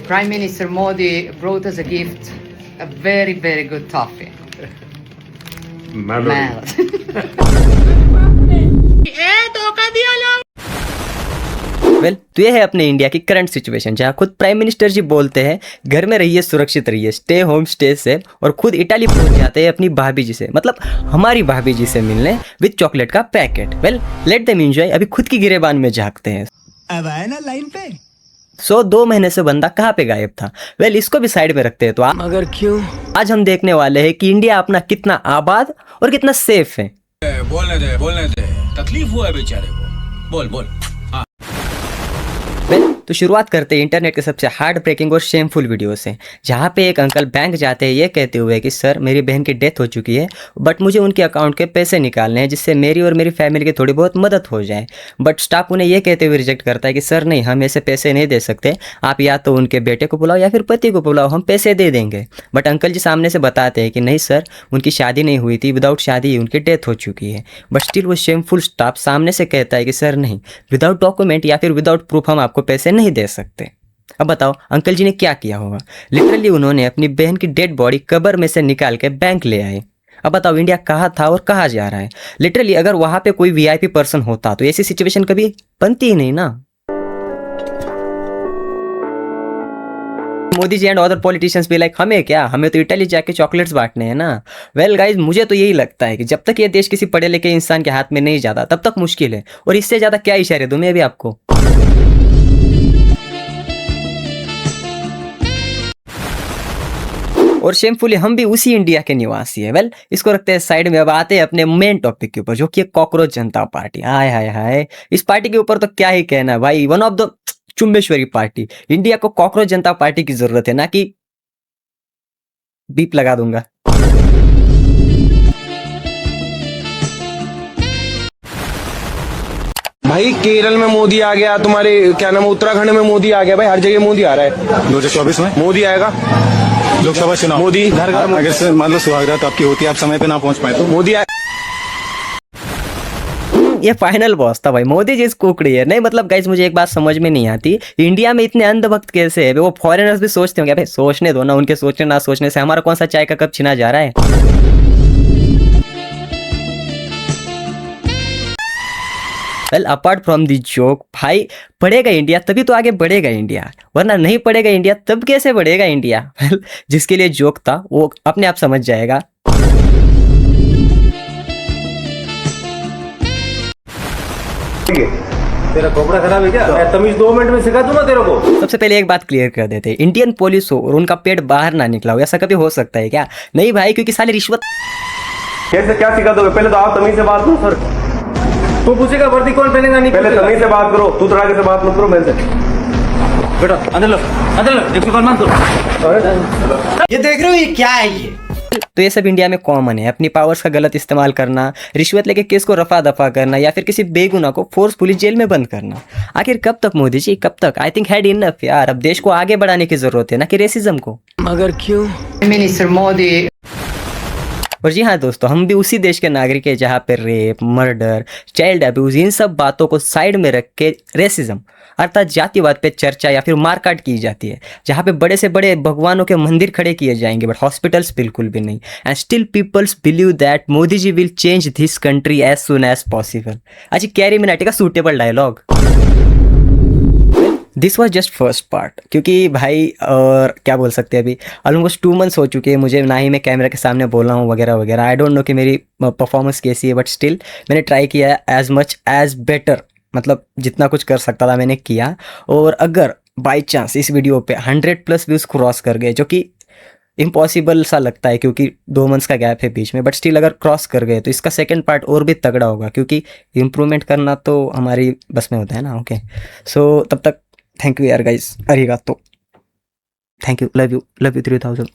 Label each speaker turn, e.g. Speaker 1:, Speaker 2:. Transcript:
Speaker 1: Prime Minister Modi brought us a gift, a very, very good toffee. Melody.
Speaker 2: तो ये है अपने India की करंट सिचुएशन, जहाँ खुद प्राइम मिनिस्टर जी बोलते हैं घर में रहिए, सुरक्षित रहिए, स्टे होम स्टे सेफ, और खुद इटाली पहुंच जाते हैं अपनी भाभी जी से, मतलब हमारी भाभी जी से मिलने विद चॉकलेट का packet. Well let them enjoy. अभी खुद की गिरेबान में झांकते हैं।
Speaker 3: अब आया ना लाइन पे।
Speaker 2: 2 महीने से बंदा कहाँ पे गायब था। वेल इसको भी साइड में रखते हैं। तो
Speaker 3: मगर क्यों?
Speaker 2: आज हम देखने वाले हैं कि इंडिया अपना कितना आबाद और कितना सेफ है।
Speaker 4: बोलने दे, तकलीफ हुआ है बेचारे को, बोल।
Speaker 2: तो शुरुआत करते हैं इंटरनेट के सबसे हार्ट ब्रेकिंग और शेमफुल वीडियो से, जहाँ पे एक अंकल बैंक जाते हैं ये कहते हुए कि सर मेरी बहन की डेथ हो चुकी है, बट मुझे उनके अकाउंट के पैसे निकालने हैं जिससे मेरी और मेरी फैमिली की थोड़ी बहुत मदद हो जाए। बट स्टाफ उन्हें ये कहते हुए रिजेक्ट करता है कि सर नहीं, हम ऐसे पैसे नहीं दे सकते, आप या तो उनके बेटे को बुलाओ या फिर पति को बुलाओ, हम पैसे दे देंगे। बट अंकल जी सामने से बताते हैं कि नहीं सर, उनकी शादी नहीं हुई थी, विदाउट शादी ही उनकी डेथ हो चुकी है। बट स्टिल वो शेमफुल स्टाफ सामने से कहता है कि सर नहीं, विदाउट डॉक्यूमेंट या फिर विदाउट प्रूफ हम आपको पैसे नहीं दे सकते। अब बताओ अंकल जी ने क्या किया होगा। लिटरली उन्होंने अपनी बहन की डेड बॉडी कब्र में से निकाल के बैंक ले आए। अब बताओ इंडिया कहाँ था और कहाँ जा रहा है। लिटरली अगर वहां पे कोई वीआईपी पर्सन होता तो ऐसी सिचुएशन कभी बनती ही नहीं ना। Modi ji and other politicians भी लाइक हमें क्या, हमें तो इटली जाके चॉकलेट्स बांटने हैं ना। वेल गाइज मुझे तो यही लगता है कि जब तक ये देश किसी पढ़े लिखे इंसान के हाथ में नहीं जाता तब तक मुश्किल है, और इससे ज्यादा क्या इशारे दूं मैं भी आपको। और शेमफुली हम भी उसी इंडिया के निवासी है। वेल इसको रखते हैं साइड में। अब आते हैं अपने मेन टॉपिक के ऊपर, जो कि कॉकरोच जनता पार्टी। हाय हाय हाय, इस पार्टी के ऊपर तो क्या ही कहना भाई, वन ऑफ द चुम्बेश्वरी पार्टी। इंडिया को कॉकरोच जनता पार्टी की जरूरत है, ना कि बीप लगा दूंगा।
Speaker 5: भाई केरल में मोदी आ गया, तुम्हारे क्या नाम, उत्तराखंड में मोदी आ गया, भाई हर जगह मोदी आ रहा है।
Speaker 6: 2024 में
Speaker 5: मोदी आएगा,
Speaker 6: लोकसभा चुनाव।
Speaker 5: मोदी घर घर
Speaker 6: अगर से मान लो सुहागरात आपकी होती है, आप समय पे ना पहुंच पाए तो
Speaker 5: मोदी आए।
Speaker 2: ये फाइनल बॉस था भाई, मोदी जी कुकड़ी है। नहीं मतलब गाइस मुझे एक बात समझ में नहीं आती, इंडिया में इतने अंधभक्त कैसे है। वो फॉरेनर्स भी सोचते होंगे, भाई सोचने दो ना, उनके सोचने ना सोचने से हमारा कौन सा चाय का कप छीना जा रहा है। Well apart from the joke, भाई पढ़ेगा इंडिया तभी तो आगे बढ़ेगा इंडिया, वरना नहीं पढ़ेगा इंडिया तब कैसे बढ़ेगा इंडिया। वेल जिसके लिए जोक था वो अपने आप समझ जाएगा।
Speaker 5: तेरा कपड़ा खराब है क्या? मैं तमीज 2 मिनट में सिखा दूंगा तेरे को।
Speaker 2: सबसे पहले एक बात क्लियर कर देते हैं, इंडियन पुलिस हो और उनका पेट बाहर ना निकला हो, ऐसा कभी हो सकता है क्या? नहीं भाई, क्योंकि साले रिश्वत।
Speaker 5: कैसे क्या सिखा दोगे? पहले तो आप तमीज से बात करो सर।
Speaker 3: तू पूछेगा वर्दी कौन पहनेगा नहीं?
Speaker 5: पहले तमीज से बात करो, तू तड़ाके से बात मत करो मेरे से।
Speaker 3: बेटा अंदर लो, देखो कौन मान दो। ये देख रहे हो ये क्या है ये?
Speaker 2: तो ये सब इंडिया में कॉमन है, अपनी पावर्स का गलत इस्तेमाल करना, रिश्वत लेके केस को रफा दफा करना, या फिर किसी बेगुनाह को फोर्सफुली जेल में बंद करना। आखिर कब तक मोदी जी, कब तक? आई थिंक हैड इनफ यार, अब देश को आगे बढ़ाने की जरूरत है, ना कि रेसिज्म को।
Speaker 3: मगर क्यों?
Speaker 1: Minister Modi.
Speaker 2: और जी हाँ दोस्तों, हम भी उसी देश के नागरिक हैं जहाँ पे रेप, मर्डर, चाइल्ड अब्यूज, इन सब बातों को साइड में रख के रेसिज्म अर्थात जातिवाद पे चर्चा या फिर मारकाट की जाती है, जहाँ पे बड़े से बड़े भगवानों के मंदिर खड़े किए जाएंगे बट हॉस्पिटल्स बिल्कुल भी नहीं। And still peoples believe that Modi ji will change this country as soon as possible. आज कैरी मिनाटी का suitable dialogue. This was just first part, क्योंकि भाई और क्या बोल सकते हैं, अभी ऑलमोस्ट 2 मंथ्स हो चुके हैं मुझे, ना ही मैं कैमरा के सामने बोल रहा हूँ वगैरह वगैरह। आई डोंट नो कि मेरी परफॉर्मेंस कैसी है, बट स्टिल मैंने ट्राई किया एज मच एज बेटर, मतलब जितना कुछ कर सकता था मैंने किया। और अगर बाई चांस इस वीडियो पे 100+ व्यूज़ क्रॉस कर गए, जो कि इम्पॉसिबल सा लगता है क्योंकि 2 मंथ्स का गैप है बीच में, बट स्टिल अगर क्रॉस कर गए तो इसका सेकंड पार्ट और भी तगड़ा होगा, क्योंकि इम्प्रूवमेंट करना तो हमारी बस में होता है ना। ओके सो तब तक थैंक यू यार गाइस, अरिगातो, थैंक यू, लव यू 3000।